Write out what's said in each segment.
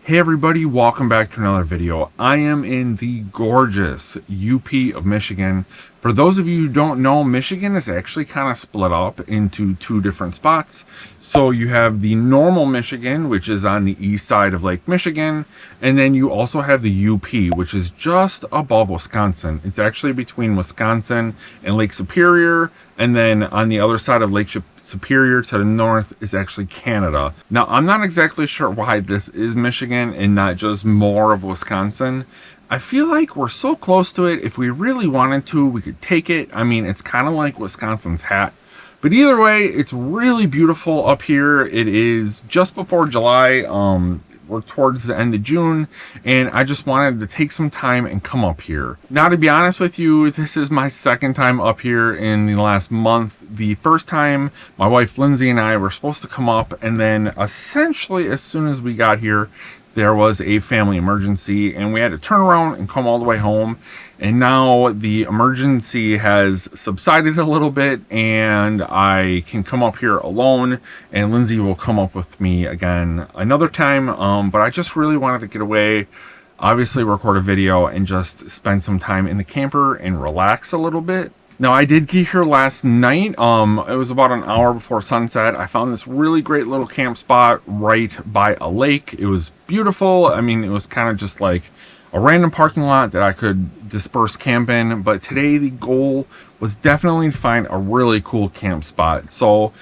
Hey everybody, welcome back to another video. I am in the gorgeous UP of Michigan. For those of you who don't know, Michigan is actually kind of split up into two different spots. So you have the normal Michigan, which is on the east side of Lake Michigan, and then you also have the UP, which is just above Wisconsin. It's actually between Wisconsin and Lake Superior, and then on the other side of Lake Superior to the north is actually Canada. Now, I'm not exactly sure why this is Michigan and not just more of Wisconsin. I feel like we're so close to it. If we really wanted to, we could take it. I mean, it's kind of like Wisconsin's hat. But either way, it's really beautiful up here. It is just before July. We're towards the end of June, and I just wanted to take some time and come up here. Now, to be honest with you, this is my second time up here in the last month. The first time, my wife Lindsay and I were supposed to come up, and then essentially as soon as we got here, there was a family emergency and we had to turn around and come all the way home. And now the emergency has subsided a little bit and I can come up here alone, and Lindsay will come up with me again another time. But I just really wanted to get away, obviously record a video and just spend some time in the camper and relax a little bit. Now, I did get here last night. It was about an hour before sunset. I found this really great little camp spot right by a lake. It was beautiful. I mean, it was kind of just like a random parking lot that I could disperse camp in. But today the goal was definitely to find a really cool camp spot. So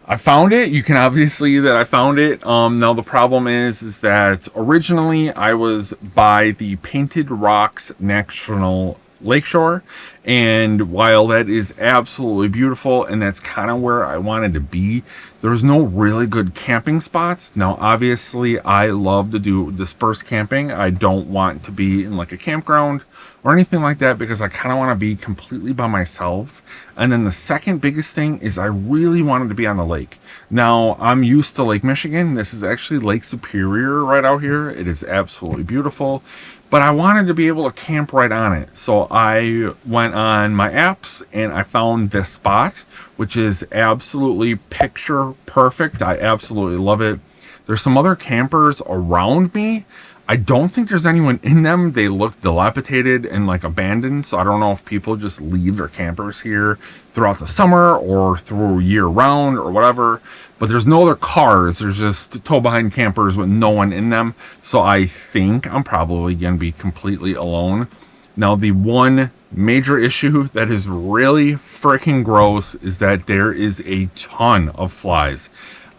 I found it. You can obviously see that I found it. Now the problem is that originally I was by the Painted Rocks National Lakeshore, and while that is absolutely beautiful and that's kind of where I wanted to be, there's no really good camping spots. Now obviously I love to do dispersed camping. I don't want to be in like a campground or anything like that because I kind of want to be completely by myself. And then the second biggest thing is I really wanted to be on the lake. Now I'm used to Lake Michigan. This is actually Lake Superior right out here. It is absolutely beautiful, but I wanted to be able to camp right on it. So I went on my apps and I found this spot, which is absolutely picture perfect. I absolutely love it. There's some other campers around me. I don't think there's anyone in them. They look dilapidated and like abandoned. So I don't know if people just leave their campers here throughout the summer or through year round or whatever. But there's no other cars. There's just tow behind campers with no one in them. So I think I'm probably going to be completely alone. Now, the one major issue that is really freaking gross is that there is a ton of flies.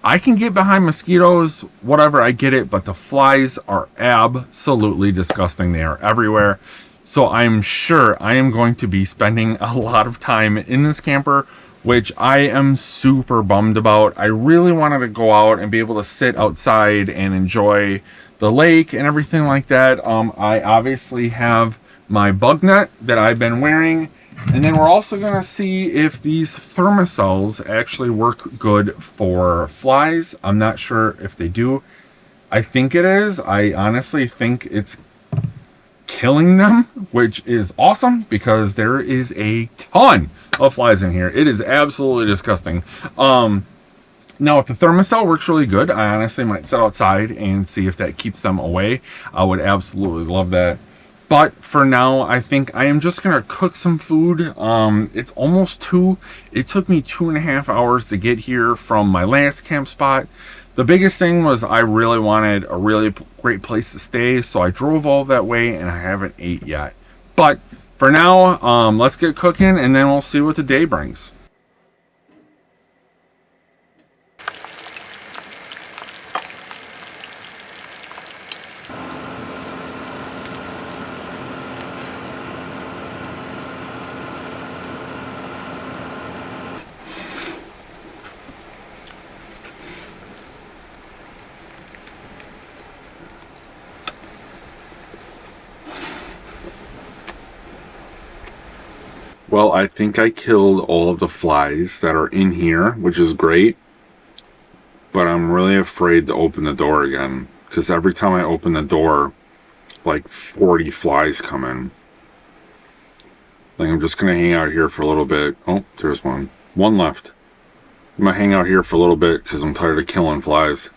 I can get behind mosquitoes, whatever, I get it, but the flies are absolutely disgusting. They are everywhere. So I'm sure I am going to be spending a lot of time in this camper, which I am super bummed about. I really wanted to go out and be able to sit outside and enjoy the lake and everything like that. I obviously have my bug net that I've been wearing. And then we're also going to see if these thermocells actually work good for flies. I'm not sure if they do. I think it is. I honestly think it's killing them, which is awesome because there is a ton of flies in here. It is absolutely disgusting. Now, if the thermocell works really good, I honestly might sit outside and see if that keeps them away. I would absolutely love that. But for now, I think I am just going to cook some food. It's almost 2. It took me 2.5 hours to get here from my last camp spot. The biggest thing was I really wanted a really great place to stay. So I drove all that way and I haven't ate yet. But for now, let's get cooking and then we'll see what the day brings. Well, I think I killed all of the flies that are in here, which is great. But I'm really afraid to open the door again, because every time I open the door, like 40 flies come in. Like, I'm just going to hang out here for a little bit. Oh, there's one. One left. I'm going to hang out here for a little bit because I'm tired of killing flies.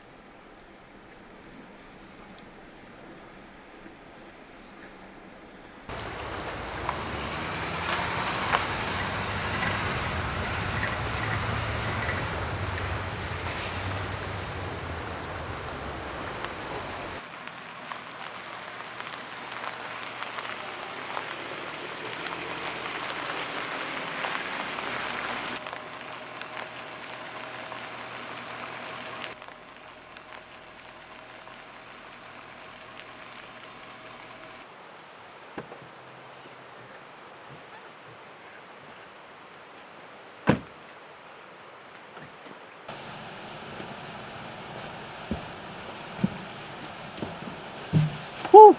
Whew.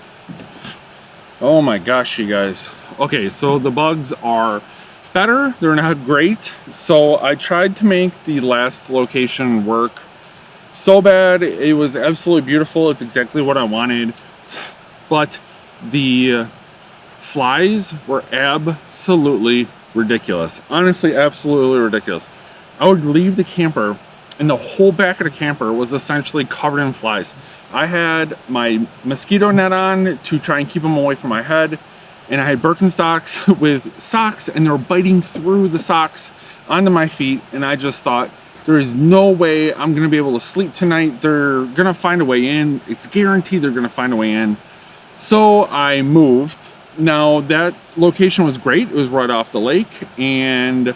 Oh my gosh, you guys. Okay, so the bugs are better. They're not great. So I tried to make the last location work so bad. It was absolutely beautiful. It's exactly what I wanted. But the flies were absolutely ridiculous. Honestly, absolutely ridiculous. I would leave the camper and the whole back of the camper was essentially covered in flies. I had my mosquito net on to try and keep them away from my head, and I had Birkenstocks with socks, and they were biting through the socks onto my feet, and I just thought, there is no way I'm gonna be able to sleep tonight. They're gonna find a way in. It's guaranteed they're gonna find a way in. So I moved. Now that location was great. It was right off the lake, and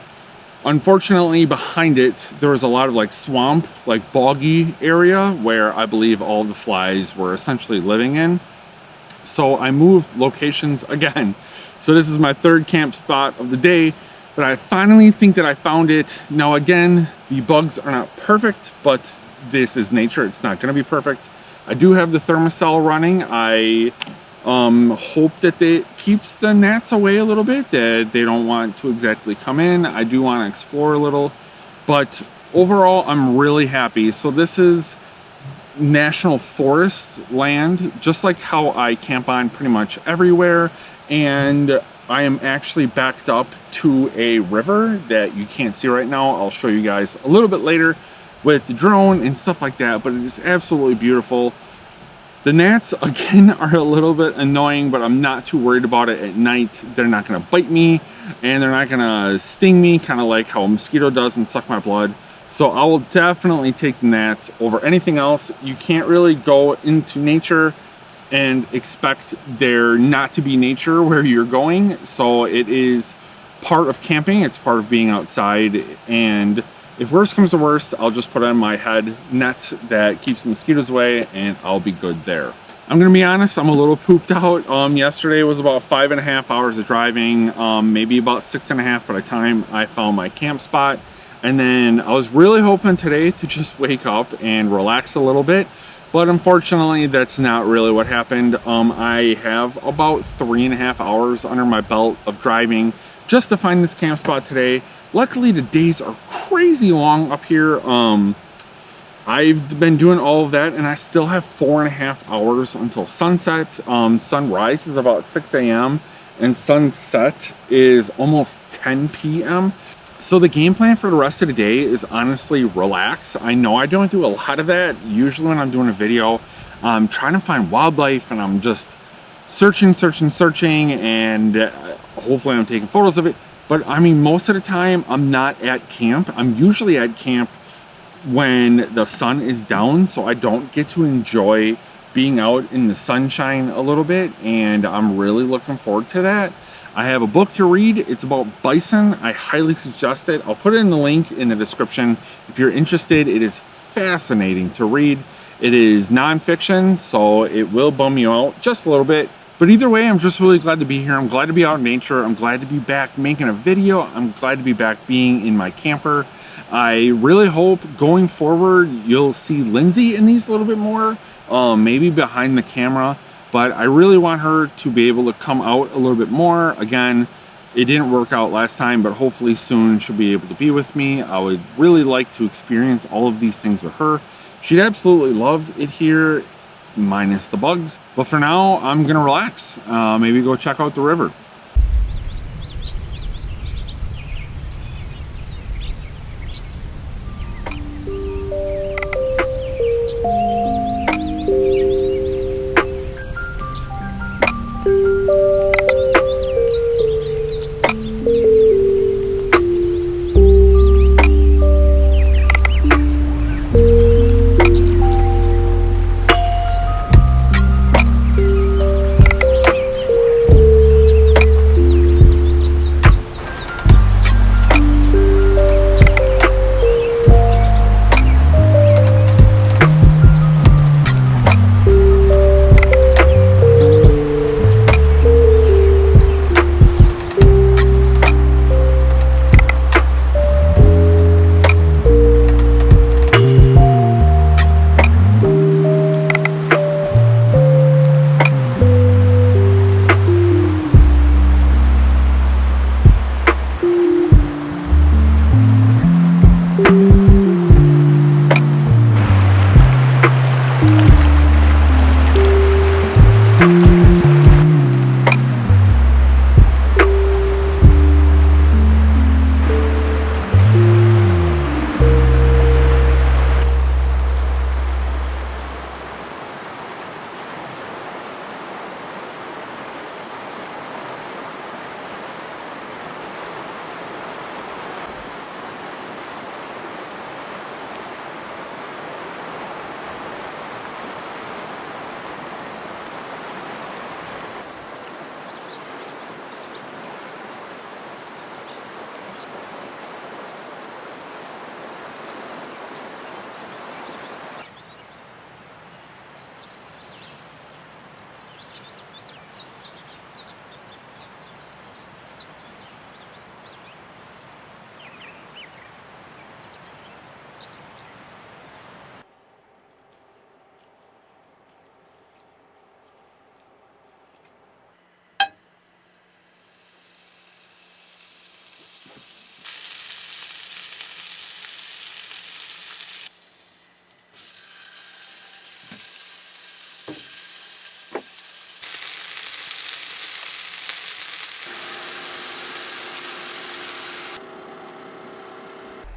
unfortunately behind it there was a lot of like swamp, like boggy area where I believe all the flies were essentially living in. So I moved locations again. So this is my third camp spot of the day, but I finally think that I found it. Now again, the bugs are not perfect, but this is nature. It's not going to be perfect. I do have the thermocell running. I hope that it keeps the gnats away a little bit, that they don't want to exactly come in. I do want to explore a little, but overall I'm really happy. So this is national forest land, just like how I camp on pretty much everywhere, and I am actually backed up to a river that you can't see right now. I'll show you guys a little bit later with the drone and stuff like that, but it is absolutely beautiful. The gnats again are a little bit annoying, but I'm not too worried about it at night. They're not going to bite me and they're not going to sting me, kind of like how a mosquito does and suck my blood. So I will definitely take the gnats over anything else. You can't really go into nature and expect there not to be nature where you're going. So it is part of camping. It's part of being outside. And if worst comes to worst, I'll just put on my head net that keeps the mosquitoes away and I'll be good there. I'm gonna be honest, I'm a little pooped out. Yesterday was about 5.5 hours of driving, maybe about 6.5 by the time I found my camp spot. And then I was really hoping today to just wake up and relax a little bit, but unfortunately that's not really what happened. I have about 3.5 hours under my belt of driving just to find this camp spot today. Luckily the days are crazy long up here. I've been doing all of that and I still have 4.5 hours until sunset. Sunrise is about 6 a.m. and sunset is almost 10 p.m. So the game plan for the rest of the day is honestly relax. I know I don't do a lot of that. Usually when I'm doing a video, I'm trying to find wildlife and I'm just searching, and hopefully I'm taking photos of it. But I mean, most of the time I'm not at camp. I'm usually at camp when the sun is down, so I don't get to enjoy being out in the sunshine a little bit, and I'm really looking forward to that. I have a book to read. It's about bison. I highly suggest it. I'll put it in the link in the description if you're interested. It is fascinating to read. It is nonfiction, so it will bum you out just a little bit. But either way, I'm just really glad to be here. I'm glad to be out in nature. I'm glad to be back making a video. I'm glad to be back being in my camper. I really hope going forward you'll see Lindsay in these a little bit more, maybe behind the camera. But I really want her to be able to come out a little bit more. Again, it didn't work out last time, but hopefully soon she'll be able to be with me. I would really like to experience all of these things with her. She'd absolutely love it here, minus the bugs. But for now, I'm gonna relax. Maybe go check out the river.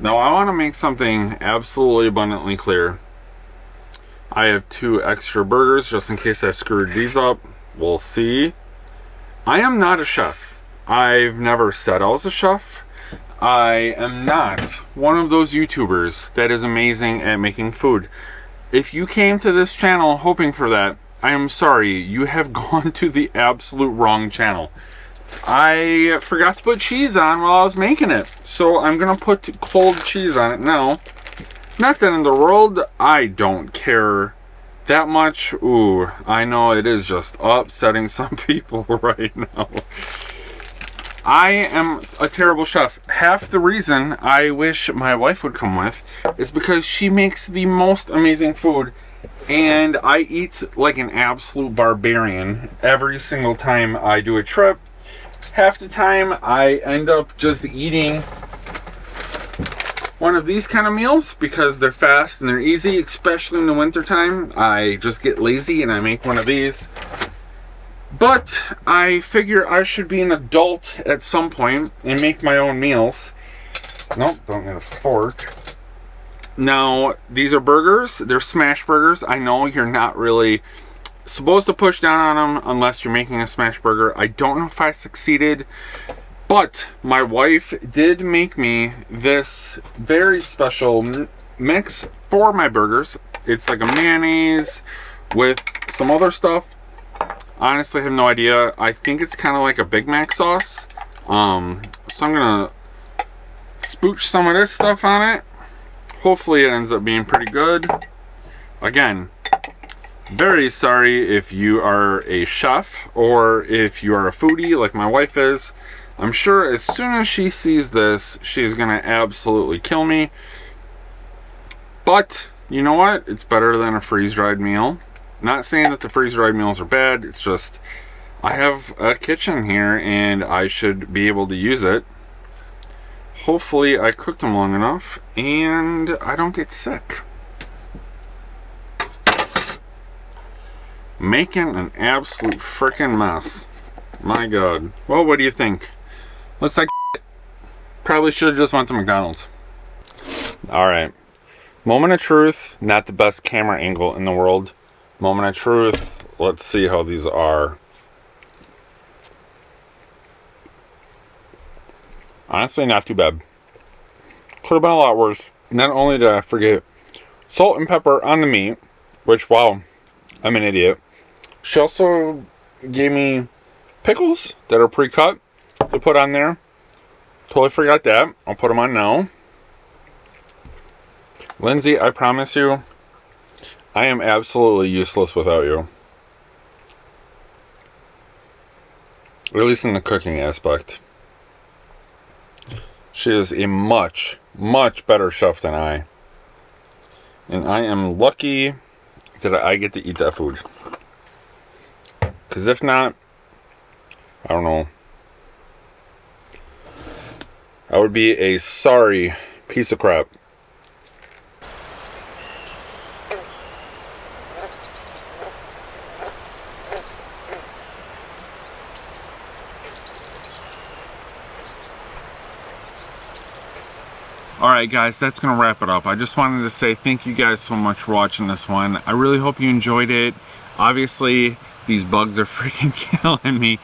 Now I want to make something absolutely abundantly clear. I have 2 extra burgers just in case I screwed these up. We'll see. I am not a chef. I've never said I was a chef. I am not one of those YouTubers that is amazing at making food. If you came to this channel hoping for that, I am sorry, you have gone to the absolute wrong channel. I forgot to put cheese on while I was making it, so I'm gonna put cold cheese on it now. Not that in the world, I don't care that much. Ooh, I know it is just upsetting some people right now. I am a terrible chef. Half the reason I wish my wife would come with is because she makes the most amazing food, and I eat like an absolute barbarian every single time I do a trip. Half the time I end up just eating one of these kind of meals because they're fast and they're easy, especially in the winter time. I just get lazy and I make one of these. But I figure I should be an adult at some point and make my own meals. Nope, don't need a fork. Now, these are burgers. They're smash burgers. I know you're not really supposed to push down on them unless you're making a smash burger. I don't know if I succeeded, but my wife did make me this very special mix for my burgers. It's like a mayonnaise with some other stuff. Honestly, I have no idea. I think it's kind of like a Big Mac sauce. So I'm gonna spooch some of this stuff on it. Hopefully it ends up being pretty good. Again, very sorry if you are a chef or if you are a foodie like my wife is. I'm sure as soon as she sees this, she's gonna absolutely kill me. But you know what? It's better than a freeze-dried meal. Not saying that the freeze-dried meals are bad. It's just I have a kitchen here and I should be able to use it. Hopefully I cooked them long enough and I don't get sick. Making an absolute freaking mess. My God. Well, what do you think? Looks like probably should have just went to McDonald's. Alright. Moment of truth. Not the best camera angle in the world. Moment of truth. Let's see how these are. Honestly, not too bad. Could have been a lot worse. Not only did I forget salt and pepper on the meat, which, wow, I'm an idiot. She also gave me pickles that are pre-cut to put on there. Totally forgot that. I'll put them on now. Lindsay, I promise you, I am absolutely useless without you. At least in the cooking aspect. She is a much, much better chef than I. And I am lucky that I get to eat that food. Because if not, I don't know. I would be a sorry piece of crap. Alright guys, that's going to wrap it up. I just wanted to say thank you guys so much for watching this one. I really hope you enjoyed it. Obviously, these bugs are freaking killing me.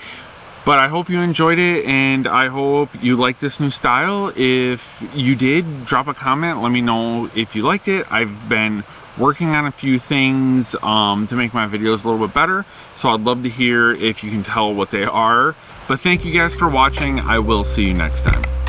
But I hope you enjoyed it, and I hope you like this new style. If you did, drop a comment. Let me know if you liked it. I've been working on a few things to make my videos a little bit better. So I'd love to hear if you can tell what they are. But thank you guys for watching. I will see you next time.